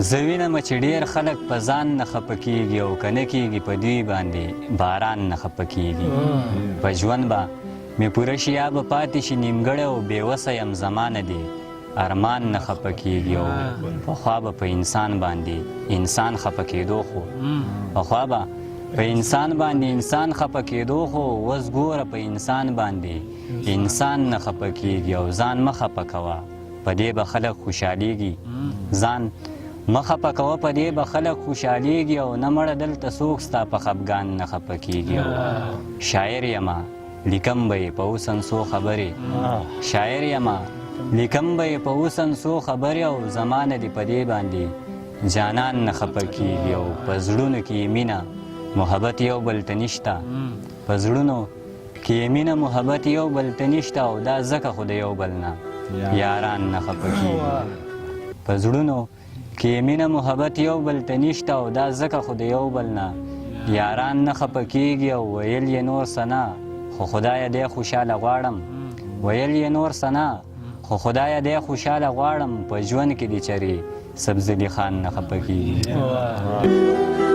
زه وینم چې ډېر خلک په ځان نه خفه کېږي او که نه کېږي په دوی باندې باران نه خفه کېږي په ژوند به مې پوره شي یا به پاتې شي نیمګړی او بېوسه یم زمانه دی ارمان نه خفه کېږي او پخوا به په انسان باندې انسان خفه کېدو خو پخوا به په انسان باندې انسان خفه کېدو خو اوس ګوره په انسان باندې انسان نه خفه کېږي او ځان مه خفه کوه په دې به خلک خوشحالیږي ځان مه خفه کوه په دې به خلک خوشحالیږي او نه مړه دلته څوک ستا په خفګان نه خفه کېږي او شاعر یمه لیکم به یې په اوسن څو خبرې شاعر یمه لیکم به یې په اوسن څو خبرې او زمانه دې په دې باندې جانان نه خفه کېږي او په زړونو کې یې مینه محبت یو بل ته نشته په زړونو کې یې مینه محبت یو بل ته نشته او دا ځکه خو د یو بل نه یاران نه خفه کېږي په زړونو کې یې مینه محبت یو بل ته نشته او دا ځکه خو د یو بل نه یاران نه خفه کېږي او ویل یې نور څه نه خو خدایه دی خوشحاله غواړم ویل یې نور څه نه خو خدایه دی خوشحاله غواړم په ژوند کې دې چرې سبزلي خان نه خفه کېږي